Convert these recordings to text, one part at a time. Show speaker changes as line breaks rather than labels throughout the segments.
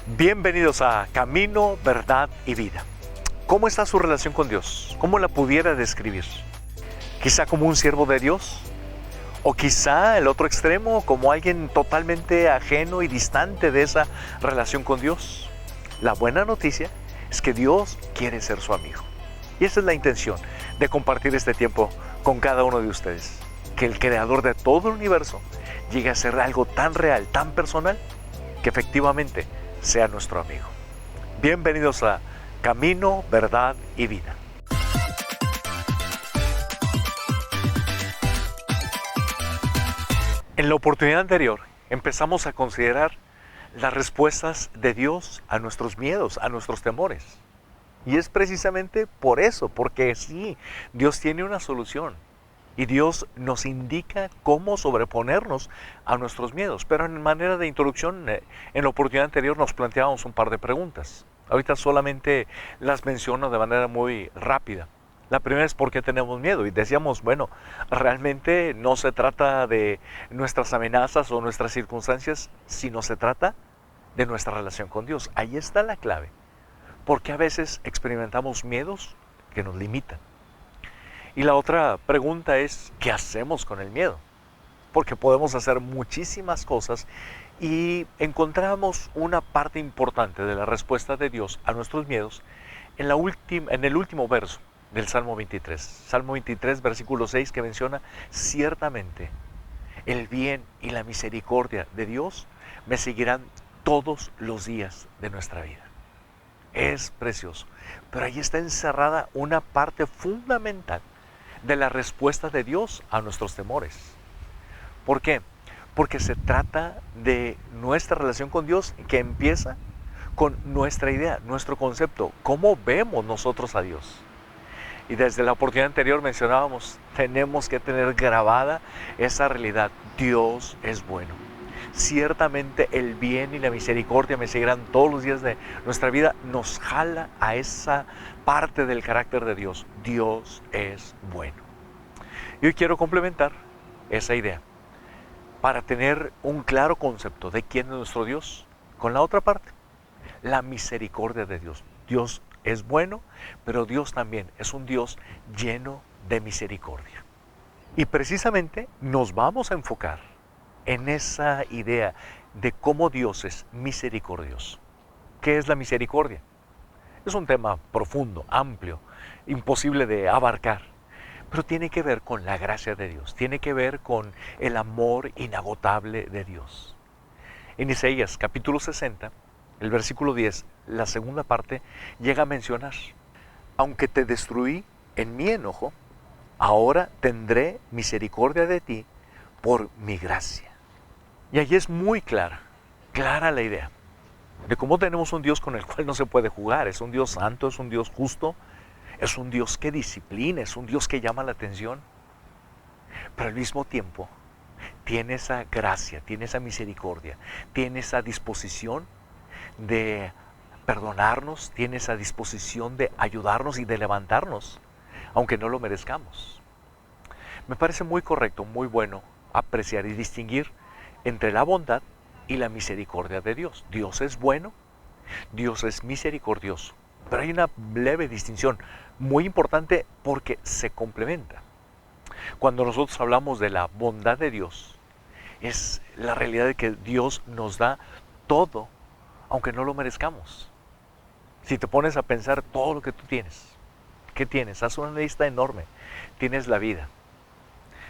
Bienvenidos a Camino, Verdad y Vida. ¿Cómo está su relación con Dios? ¿Cómo la pudiera describir? ¿Quizá como un siervo de Dios? ¿O quizá el otro extremo, como alguien totalmente ajeno y distante de esa relación con Dios? La buena noticia es que Dios quiere ser su amigo. Y esa es la intención de compartir este tiempo con cada uno de ustedes. Que el creador de todo el universo llegue a ser algo tan real, tan personal, que efectivamente sea nuestro amigo. Bienvenidos a Camino, Verdad y Vida. En la oportunidad anterior empezamos a considerar las respuestas de Dios a nuestros miedos, a nuestros temores. Y es precisamente por eso, porque sí, Dios tiene una solución. Y Dios nos indica cómo sobreponernos a nuestros miedos. Pero en manera de introducción, en la oportunidad anterior nos planteábamos un par de preguntas. Ahorita solamente las menciono de manera muy rápida. La primera es ¿por qué tenemos miedo? Y decíamos, bueno, realmente no se trata de nuestras amenazas o nuestras circunstancias, sino se trata de nuestra relación con Dios. Ahí está la clave. Porque a veces experimentamos miedos que nos limitan. Y la otra pregunta es, ¿qué hacemos con el miedo? Porque podemos hacer muchísimas cosas y encontramos una parte importante de la respuesta de Dios a nuestros miedos en el último verso del Salmo 23. Salmo 23, versículo 6, que menciona, ciertamente el bien y la misericordia de Dios me seguirán todos los días de nuestra vida. Es precioso, pero ahí está encerrada una parte fundamental de la respuesta de Dios a nuestros temores. ¿Por qué? Porque se trata de nuestra relación con Dios que empieza con nuestra idea, nuestro concepto, cómo vemos nosotros a Dios. Y desde la oportunidad anterior mencionábamos, tenemos que tener grabada esa realidad. Dios es bueno. Ciertamente el bien y la misericordia me seguirán todos los días de nuestra vida. Nos jala a esa parte del carácter de Dios. Dios es bueno. Y hoy quiero complementar esa idea para tener un claro concepto de quién es nuestro Dios con la otra parte, la misericordia de Dios. Dios es bueno, pero Dios también es un Dios lleno de misericordia. Y precisamente nos vamos a enfocar en esa idea de cómo Dios es misericordioso. ¿Qué es la misericordia? Es un tema profundo, amplio, imposible de abarcar, pero tiene que ver con la gracia de Dios, tiene que ver con el amor inagotable de Dios. En Isaías capítulo 60, el versículo 10, la segunda parte, llega a mencionar, aunque te destruí en mi enojo, ahora tendré misericordia de ti por mi gracia. Y allí es muy clara la idea de cómo tenemos un Dios con el cual no se puede jugar. Es un Dios santo, es un Dios justo, es un Dios que disciplina, es un Dios que llama la atención. Pero al mismo tiempo tiene esa gracia, tiene esa misericordia, tiene esa disposición de perdonarnos, tiene esa disposición de ayudarnos y de levantarnos, aunque no lo merezcamos. Me parece muy correcto, muy bueno apreciar y distinguir entre la bondad y la misericordia de Dios. Dios es bueno, Dios es misericordioso, pero hay una leve distinción muy importante porque se complementa. Cuando nosotros hablamos de la bondad de Dios, es la realidad de que Dios nos da todo, aunque no lo merezcamos. Si te pones a pensar todo lo que tú tienes, ¿qué tienes? Haz una lista enorme. Tienes la vida,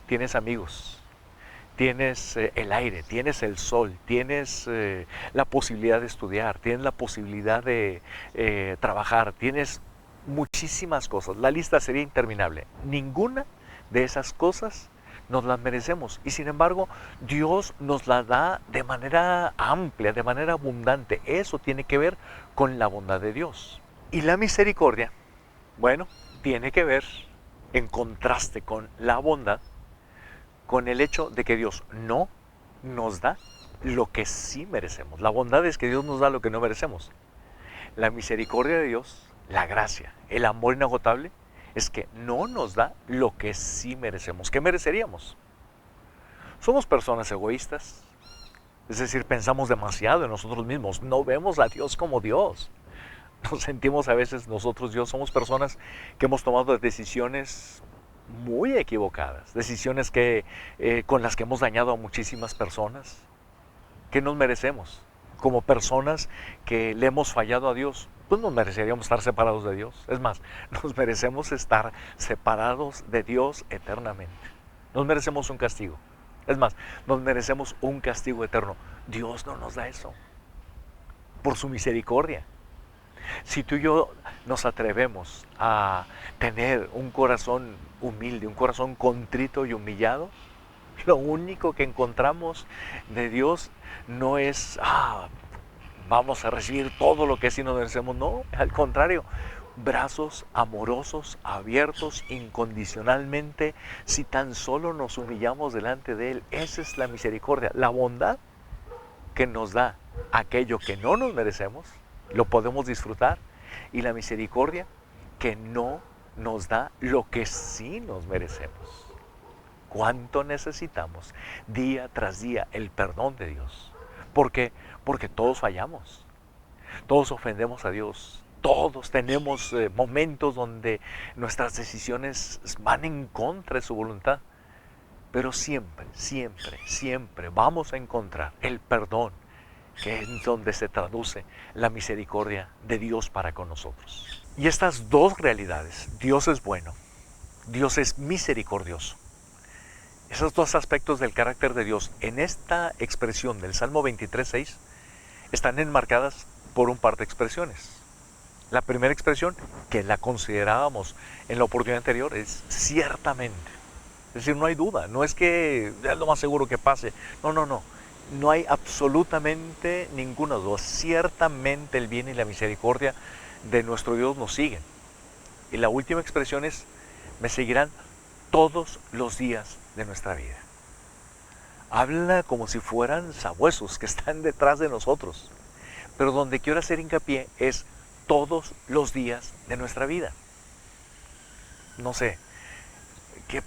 tienes amigos, tienes el aire, tienes el sol, tienes la posibilidad de estudiar, tienes la posibilidad de trabajar, tienes muchísimas cosas. La lista sería interminable. Ninguna de esas cosas nos las merecemos y sin embargo Dios nos la da de manera amplia, de manera abundante. Eso tiene que ver con la bondad de Dios. Y la misericordia, bueno, tiene que ver, en contraste con la bondad, con el hecho de que Dios no nos da lo que sí merecemos. La bondad es que Dios nos da lo que no merecemos. La misericordia de Dios, la gracia, el amor inagotable, es que no nos da lo que sí merecemos. ¿Qué mereceríamos? Somos personas egoístas, Es decir, pensamos demasiado en nosotros mismos, no vemos a Dios como Dios. Nos sentimos a veces nosotros, Dios, somos personas que hemos tomado decisiones muy equivocadas, decisiones con las que hemos dañado a muchísimas personas. ¿Qué nos merecemos? Como personas que le hemos fallado a Dios, pues nos mereceríamos estar separados de Dios. Es más, nos merecemos estar separados de Dios eternamente. Nos merecemos un castigo. Es más, nos merecemos un castigo eterno. Dios no nos da eso. Por su misericordia. Si tú y yo nos atrevemos a tener un corazón humilde, un corazón contrito y humillado, lo único que encontramos de Dios no es, vamos a recibir todo lo que sí nos merecemos. No, al contrario, brazos amorosos, abiertos incondicionalmente, si tan solo nos humillamos delante de Él. Esa es la misericordia, la bondad que nos da aquello que no nos merecemos, lo podemos disfrutar, y la misericordia que no nos da lo que sí nos merecemos. ¿Cuánto necesitamos día tras día el perdón de Dios? ¿Por qué? Porque todos fallamos, todos ofendemos a Dios, todos tenemos momentos donde nuestras decisiones van en contra de su voluntad, pero siempre, siempre, siempre vamos a encontrar el perdón, que es donde se traduce la misericordia de Dios para con nosotros. Y estas dos realidades, Dios es bueno, Dios es misericordioso, esos dos aspectos del carácter de Dios en esta expresión del Salmo 23:6 están enmarcadas por un par de expresiones. La primera expresión, que la considerábamos en la oportunidad anterior, es ciertamente. Es decir, no hay duda, no es que es lo más seguro que pase. No, no, no. No hay absolutamente ninguna duda. Ciertamente el bien y la misericordia de nuestro Dios nos siguen. Y la última expresión es, me seguirán todos los días de nuestra vida. Habla como si fueran sabuesos que están detrás de nosotros. Pero donde quiero hacer hincapié es todos los días de nuestra vida. No sé, qué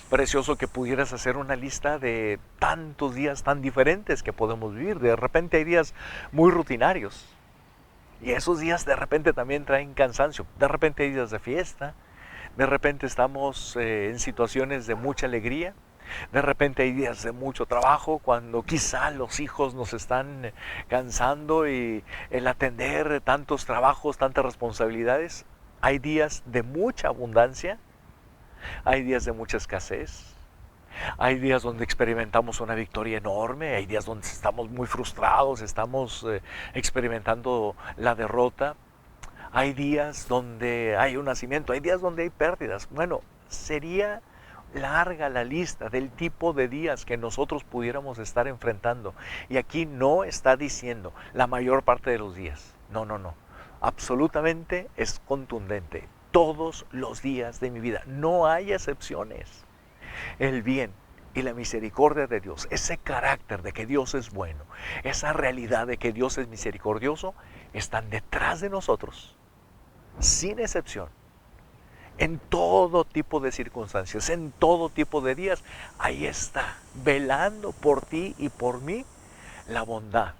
precioso que pudieras hacer una lista de tantos días tan diferentes que podemos vivir. De repente hay días muy rutinarios. Y esos días de repente también traen cansancio. De repente hay días de fiesta. De repente estamos en situaciones de mucha alegría. De repente hay días de mucho trabajo, cuando quizá los hijos nos están cansando y el atender tantos trabajos, tantas responsabilidades. Hay días de mucha abundancia, hay días de mucha escasez, hay días donde experimentamos una victoria enorme, hay días donde estamos muy frustrados, estamos experimentando la derrota. Hay días donde hay un nacimiento, hay días donde hay pérdidas. Bueno, sería larga la lista del tipo de días que nosotros pudiéramos estar enfrentando. Y aquí no está diciendo la mayor parte de los días. No, no, no. Absolutamente es contundente. Todos los días de mi vida. No hay excepciones. El bien y la misericordia de Dios, ese carácter de que Dios es bueno, esa realidad de que Dios es misericordioso, están detrás de nosotros, sin excepción. En todo tipo de circunstancias, en todo tipo de días, ahí está, velando por ti y por mí, la bondad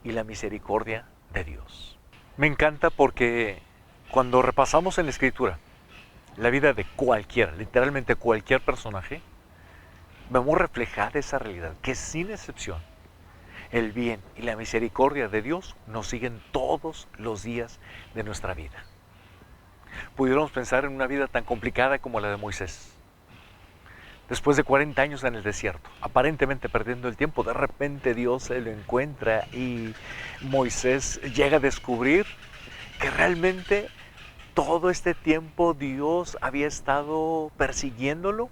y la misericordia de Dios. Me encanta porque cuando repasamos en la Escritura la vida de cualquiera, literalmente cualquier personaje, vemos reflejada esa realidad, que sin excepción, el bien y la misericordia de Dios nos siguen todos los días de nuestra vida. Pudiéramos pensar en una vida tan complicada como la de Moisés. Después de 40 años en el desierto, aparentemente perdiendo el tiempo, de repente Dios se lo encuentra y Moisés llega a descubrir que realmente todo este tiempo Dios había estado persiguiéndolo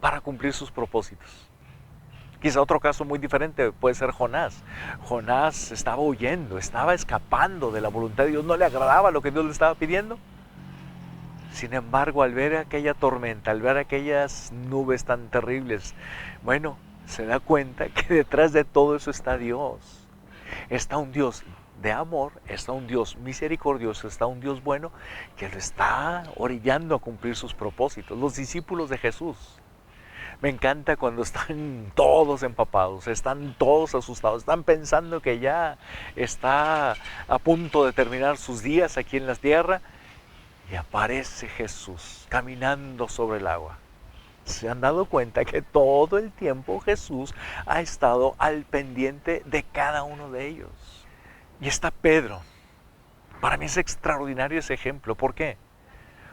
para cumplir sus propósitos. Quizá otro caso muy diferente puede ser Jonás. Jonás estaba huyendo, estaba escapando de la voluntad de Dios, no le agradaba lo que Dios le estaba pidiendo. Sin embargo, al ver aquella tormenta, al ver aquellas nubes tan terribles, bueno, se da cuenta que detrás de todo eso está Dios. Está un Dios de amor, está un Dios misericordioso, está un Dios bueno que lo está orillando a cumplir sus propósitos. Los discípulos de Jesús Me encanta cuando están todos empapados, están todos asustados, están pensando que ya está a punto de terminar sus días aquí en la tierra y aparece Jesús caminando sobre el agua. ¿Se han dado cuenta que todo el tiempo Jesús ha estado al pendiente de cada uno de ellos? Y está Pedro. Para mí es extraordinario ese ejemplo. ¿Por qué?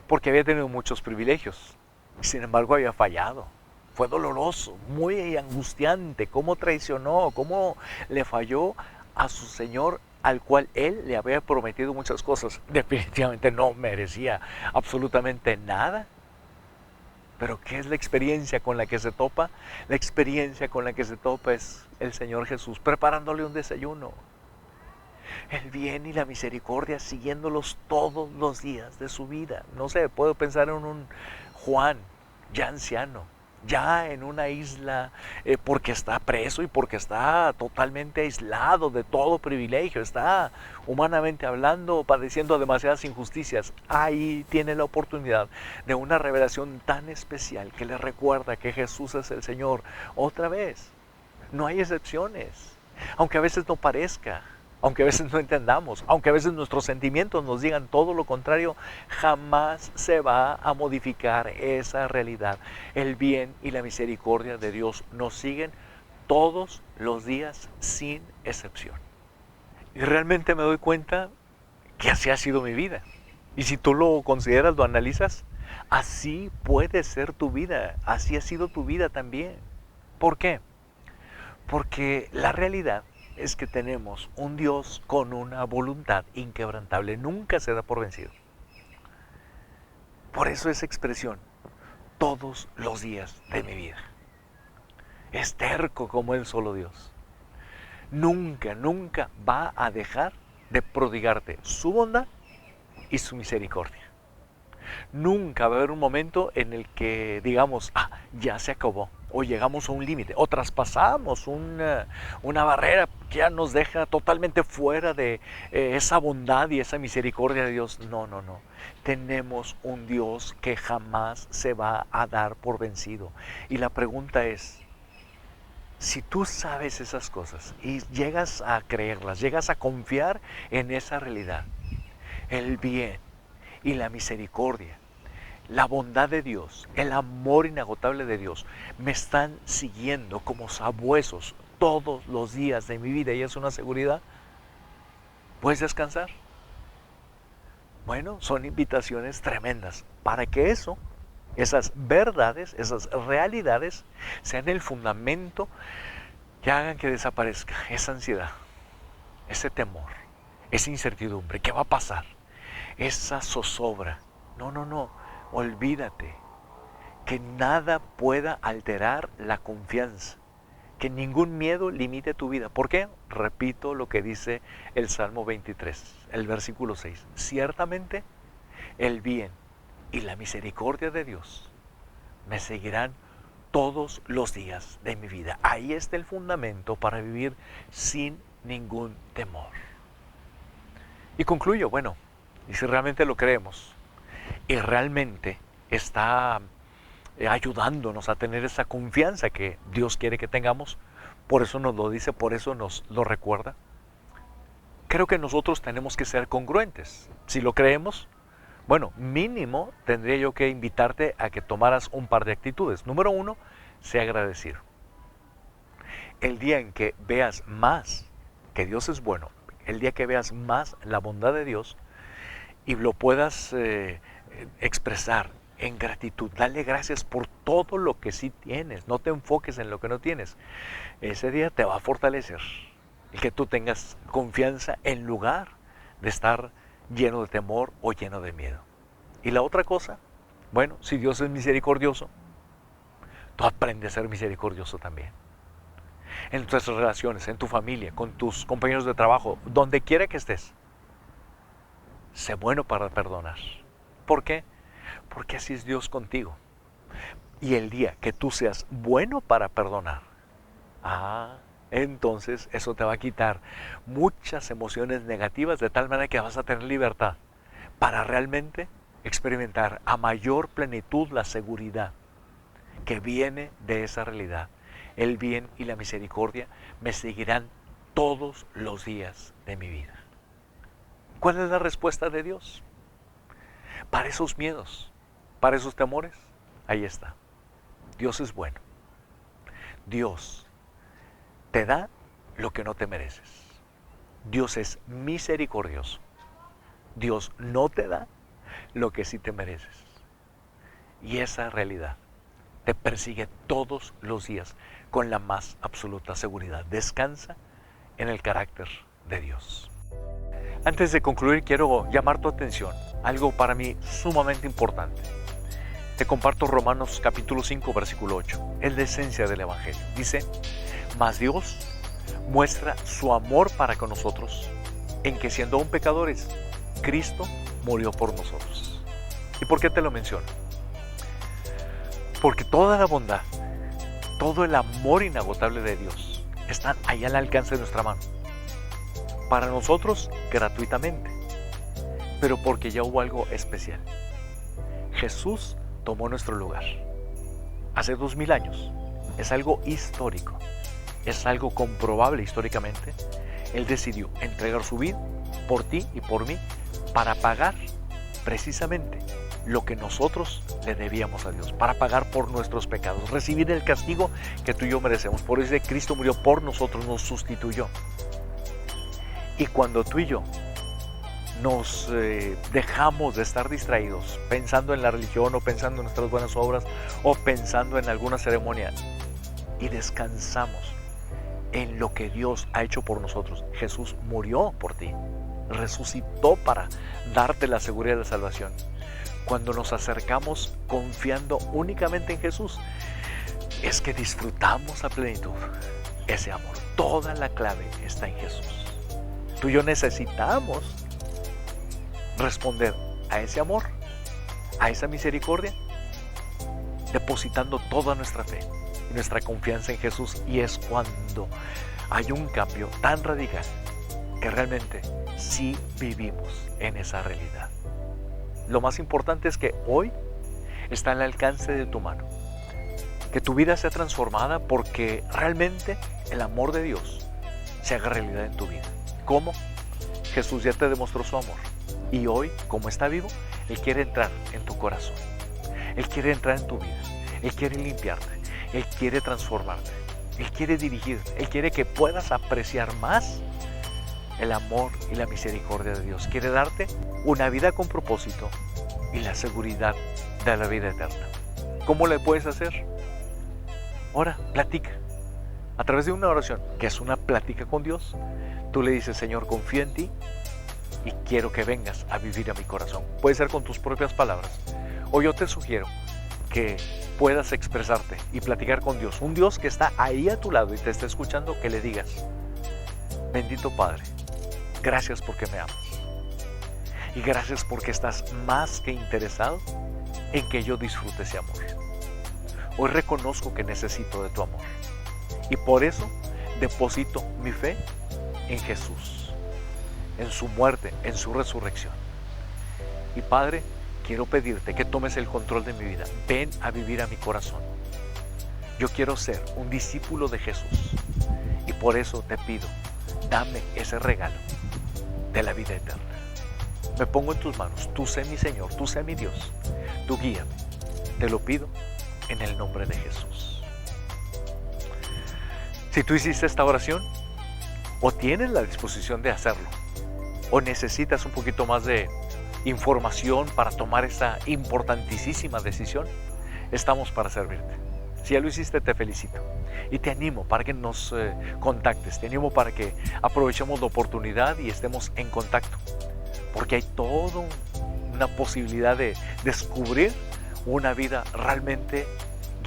Porque había tenido muchos privilegios. Sin embargo, había fallado. Fue doloroso, muy angustiante, cómo traicionó, cómo le falló a su Señor al cual él le había prometido muchas cosas. Definitivamente no merecía absolutamente nada. Pero ¿qué es la experiencia con la que se topa? La experiencia con la que se topa es el Señor Jesús preparándole un desayuno. El bien y la misericordia siguiéndolos todos los días de su vida. No sé, puedo pensar en un Juan ya anciano, ya en una isla porque está preso y porque está totalmente aislado de todo privilegio, está humanamente hablando padeciendo demasiadas injusticias. Ahí tiene la oportunidad de una revelación tan especial que le recuerda que Jesús es el Señor. Otra vez, no hay excepciones, aunque a veces no parezca. Aunque a veces no entendamos, aunque a veces nuestros sentimientos nos digan todo lo contrario, jamás se va a modificar esa realidad. El bien y la misericordia de Dios nos siguen todos los días sin excepción. Y realmente me doy cuenta que así ha sido mi vida. Y si tú lo consideras, lo analizas, así puede ser tu vida, así ha sido tu vida también. ¿Por qué? Porque la realidad es que tenemos un Dios con una voluntad inquebrantable, nunca se da por vencido. Por eso esa expresión, todos los días de mi vida. Es terco como el solo Dios. Nunca, nunca va a dejar de prodigarte su bondad y su misericordia. Nunca va a haber un momento en el que digamos, ya se acabó, o llegamos a un límite, o traspasamos una barrera que ya nos deja totalmente fuera de esa bondad y esa misericordia de Dios. No, no, no. Tenemos un Dios que jamás se va a dar por vencido. Y la pregunta es, si tú sabes esas cosas y llegas a creerlas, llegas a confiar en esa realidad, el bien y la misericordia, la bondad de Dios, el amor inagotable de Dios, me están siguiendo como sabuesos todos los días de mi vida y es una seguridad, ¿puedes descansar? Bueno, son invitaciones tremendas para que esas verdades, esas realidades, sean el fundamento que hagan que desaparezca esa ansiedad, ese temor, esa incertidumbre. ¿Qué va a pasar? Esa zozobra. No, no, no. Olvídate. Que nada pueda alterar la confianza. Que ningún miedo limite tu vida. ¿Por qué? Repito lo que dice el Salmo 23, el versículo 6. Ciertamente el bien y la misericordia de Dios me seguirán todos los días de mi vida. Ahí está el fundamento para vivir sin ningún temor. Y concluyo, bueno, y si realmente lo creemos y realmente está ayudándonos a tener esa confianza que Dios quiere que tengamos, por eso nos lo dice, por eso nos lo recuerda, creo que nosotros tenemos que ser congruentes. Si lo creemos, bueno, mínimo tendría yo que invitarte a que tomaras un par de actitudes. Número 1, sé agradecido. El día en que veas más que Dios es bueno, el día que veas más la bondad de Dios y lo puedas expresar en gratitud, dale gracias por todo lo que sí tienes, no te enfoques en lo que no tienes. Ese día te va a fortalecer el que tú tengas confianza en lugar de estar lleno de temor o lleno de miedo. Y la otra cosa, bueno, si Dios es misericordioso, tú aprendes a ser misericordioso también. En nuestras relaciones, en tu familia, con tus compañeros de trabajo, donde quiera que estés, sé bueno para perdonar. ¿Por qué? Porque así es Dios contigo. Y el día que tú seas bueno para perdonar, entonces eso te va a quitar muchas emociones negativas de tal manera que vas a tener libertad para realmente experimentar a mayor plenitud la seguridad que viene de esa realidad. El bien y la misericordia me seguirán todos los días de mi vida. ¿Cuál es la respuesta de Dios? Para esos miedos, para esos temores, ahí está. Dios es bueno. Dios te da lo que no te mereces. Dios es misericordioso. Dios no te da lo que sí te mereces. Y esa realidad te persigue todos los días con la más absoluta seguridad. Descansa en el carácter de Dios. Antes de concluir, quiero llamar tu atención a algo para mí sumamente importante. Te comparto Romanos capítulo 5, versículo 8. Es la esencia del Evangelio. Dice, mas Dios muestra su amor para con nosotros, en que siendo aún pecadores, Cristo murió por nosotros. ¿Y por qué te lo menciono? Porque toda la bondad, todo el amor inagotable de Dios están ahí al alcance de nuestra mano. Para nosotros, gratuitamente, pero porque ya hubo algo especial. Jesús tomó nuestro lugar. Hace 2000 años. Es algo histórico. Es algo comprobable históricamente. Él decidió entregar su vida por ti y por mí para pagar precisamente lo que nosotros le debíamos a Dios, para pagar por nuestros pecados, recibir el castigo que tú y yo merecemos. Por eso Cristo murió por nosotros, nos sustituyó. Y cuando tú y yo nos dejamos de estar distraídos pensando en la religión o pensando en nuestras buenas obras o pensando en alguna ceremonia y descansamos en lo que Dios ha hecho por nosotros. Jesús murió por ti, resucitó para darte la seguridad de salvación. Cuando nos acercamos confiando únicamente en Jesús, es que disfrutamos a plenitud ese amor. Toda la clave está en Jesús. Tú y yo necesitamos responder a ese amor, a esa misericordia, depositando toda nuestra fe y nuestra confianza en Jesús. Y es cuando hay un cambio tan radical que realmente sí vivimos en esa realidad. Lo más importante es que hoy está al alcance de tu mano. Que tu vida sea transformada porque realmente el amor de Dios se haga realidad en tu vida. ¿Cómo? Jesús ya te demostró su amor. Y hoy, como está vivo, Él quiere entrar en tu corazón. Él quiere entrar en tu vida. Él quiere limpiarte. Él quiere transformarte. Él quiere dirigirte. Él quiere que puedas apreciar más el amor y la misericordia de Dios. Quiere darte una vida con propósito y la seguridad de la vida eterna. ¿Cómo le puedes hacer? Ora, platica. A través de una oración, que es una plática con Dios, tú le dices, Señor, confío en ti y quiero que vengas a vivir a mi corazón. Puede ser con tus propias palabras. O yo te sugiero que puedas expresarte y platicar con Dios. Un Dios que está ahí a tu lado y te está escuchando, que le digas, bendito Padre, gracias porque me amas. Y gracias porque estás más que interesado en que yo disfrute ese amor. Hoy reconozco que necesito de tu amor. Y por eso deposito mi fe en Jesús, en su muerte, en su resurrección. Y Padre, quiero pedirte que tomes el control de mi vida. Ven a vivir a mi corazón. Yo quiero ser un discípulo de Jesús. Y por eso te pido, dame ese regalo de la vida eterna. Me pongo en tus manos. Tú sé mi Señor, tú sé mi Dios. Tú guíame. Te lo pido en el nombre de Jesús. Si tú hiciste esta oración, o tienes la disposición de hacerlo, o necesitas un poquito más de información para tomar esta importantísima decisión, estamos para servirte. Si ya lo hiciste, te felicito. Y te animo para que nos contactes, te animo para que aprovechemos la oportunidad y estemos en contacto. Porque hay toda una posibilidad de descubrir una vida realmente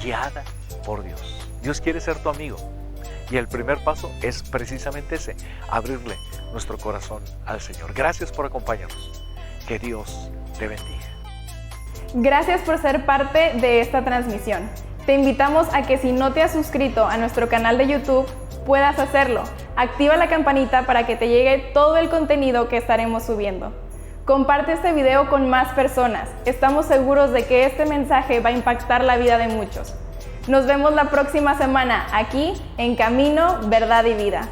guiada por Dios. Dios quiere ser tu amigo. Y el primer paso es precisamente ese, abrirle nuestro corazón al Señor. Gracias por acompañarnos. Que Dios te bendiga.
Gracias por ser parte de esta transmisión. Te invitamos a que si no te has suscrito a nuestro canal de YouTube, puedas hacerlo. Activa la campanita para que te llegue todo el contenido que estaremos subiendo. Comparte este video con más personas. Estamos seguros de que este mensaje va a impactar la vida de muchos. Nos vemos la próxima semana aquí en Camino, Verdad y Vida.